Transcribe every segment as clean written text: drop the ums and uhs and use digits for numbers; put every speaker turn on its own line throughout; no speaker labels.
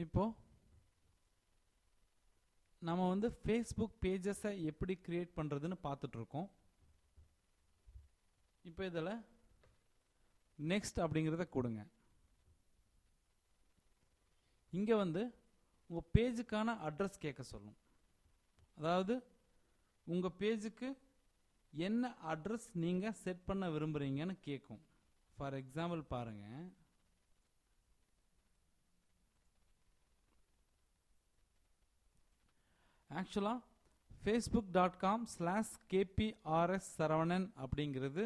இப்போ நம்ம வந்து ஃபேஸ்புக் பேஜஸை எப்படி கிரியேட் பண்ணுறதுன்னு பார்த்துட்ருக்கோம். இப்போ இதில் நெக்ஸ்ட் அப்படிங்கிறத கொடுங்க. இங்கே வந்து உங்கள் பேஜுக்கான அட்ரஸ் கேட்க சொல்லும். அதாவது உங்கள் பேஜுக்கு என்ன அட்ரஸ் நீங்கள் செட் பண்ண விரும்புகிறீங்கன்னு கேட்கும். ஃபார் எக்ஸாம்பிள் பாருங்கள், ஆக்சுவலாக facebook.com/kprs சரவணன் அப்படிங்கிறது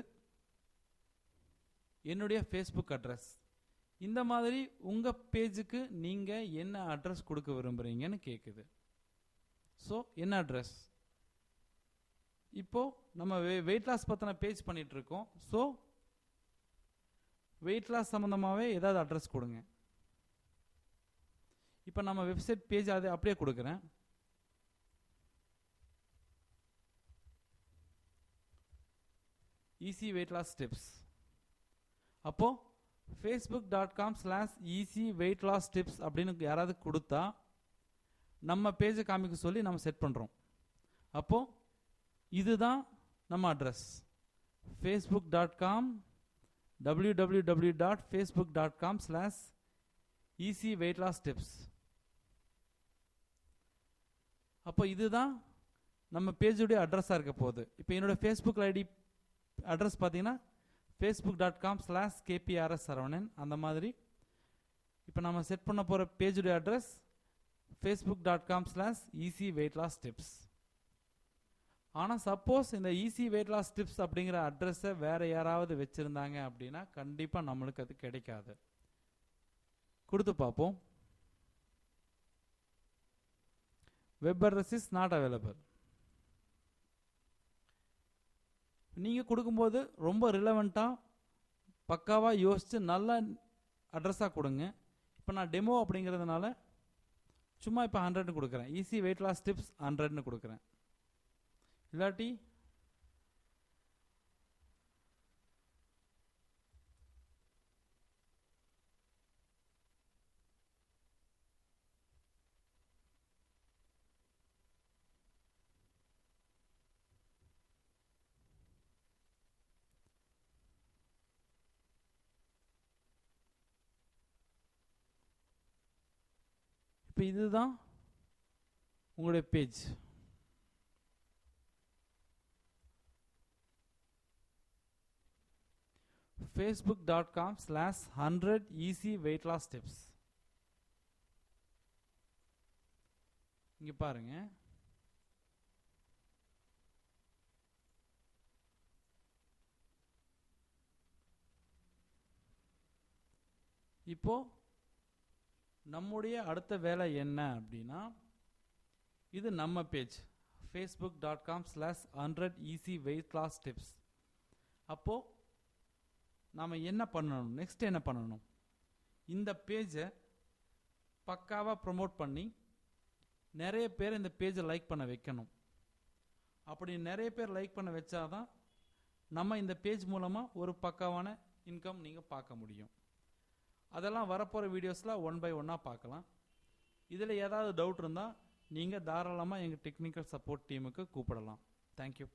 என்னுடைய ஃபேஸ்புக் அட்ரஸ். இந்த மாதிரி உங்கள் பேஜுக்கு நீங்கள் என்ன அட்ரஸ் கொடுக்க விரும்புகிறீங்கன்னு கேட்குது. ஸோ என்ன அட்ரஸ்? இப்போது நம்ம வெயிட் லாஸ் பற்றின பேஜ் பண்ணிகிட்ருக்கோம். ஸோ வெயிட் லாஸ் சம்மந்தமாகவே ஏதாவது அட்ரஸ் கொடுங்க. இப்போ நம்ம வெப்சைட் பேஜ் அது அப்படியே கொடுக்குறேன். Easy weight loss tips. அப்போது facebook.com/easy weight loss tips அப்படின்னு யாராவது கொடுத்தா நம்ம பேஜை காமிக்க சொல்லி நம்ம செட் பண்ணுறோம். அப்போது இதுதான் நம்ம address. facebook.com www.facebook.com/easy weight loss tips. அப்போ இதுதான் நம்ம பேஜுடைய அட்ரஸாக இருக்க போகுது. இப்போ என்னோடய ஃபேஸ்புக் ஐடி அட்ரஸ் பார்த்தீங்கன்னா facebook.com/kprs சரவணன். அந்த மாதிரி இப்போ நம்ம செட் பண்ண போகிற பேஜுடைய address facebook.com/easy weight loss tips. ஆனால் சப்போஸ் இந்த ஈஸி வெயிட் லாஸ் டிப்ஸ் அப்படிங்கிற அட்ரஸை வேறு யாராவது வச்சுருந்தாங்க அப்படின்னா கண்டிப்பாக நம்மளுக்கு அது கிடைக்காது. கொடுத்து பார்ப்போம். Web address is not available. நீங்கள் கொடுக்கும்போது ரொம்ப ரிலவெண்ட்டாக பக்காவாக யோசித்து நல்ல அட்ரஸாக கொடுங்க. இப்போ நான் டெமோ அப்படிங்கிறதுனால சும்மா இப்போ 100 கொடுக்குறேன். ஈஸி வெயிட் லாஸ் டிப்ஸ் 100 கொடுக்குறேன். இல்லாட்டி இப்போ இதுதான் உங்களுடைய page. facebook.com/100easy weight loss tips. இங்க பாருங்க, இப்போ நம்முடைய அடுத்த வேலை என்ன அப்படின்னா, இது நம்ம page facebook.com/100easy weight loss tips. அப்போ நாம் என்ன பண்ணணும், நெக்ஸ்ட் என்ன பண்ணணும்? இந்த பேஜை பக்காவாக ப்ரொமோட் பண்ணி நிறைய பேர் இந்த பேஜை லைக் பண்ண வைக்கணும். அப்படி நிறைய பேர் லைக் பண்ண வச்சாதான் நம்ம இந்த பேஜ் மூலமாக ஒரு பக்காவான இன்கம் நீங்கள் பார்க்க முடியும். அதெல்லாம் வரப்போகிற வீடியோஸில் 1 by 1 பார்க்கலாம். இதில் ஏதாவது டவுட் இருந்தால் நீங்கள் தாராளமாக எங்கள் டெக்னிக்கல் சப்போர்ட் டீமுக்கு கூப்பிடலாம். தேங்க்யூ.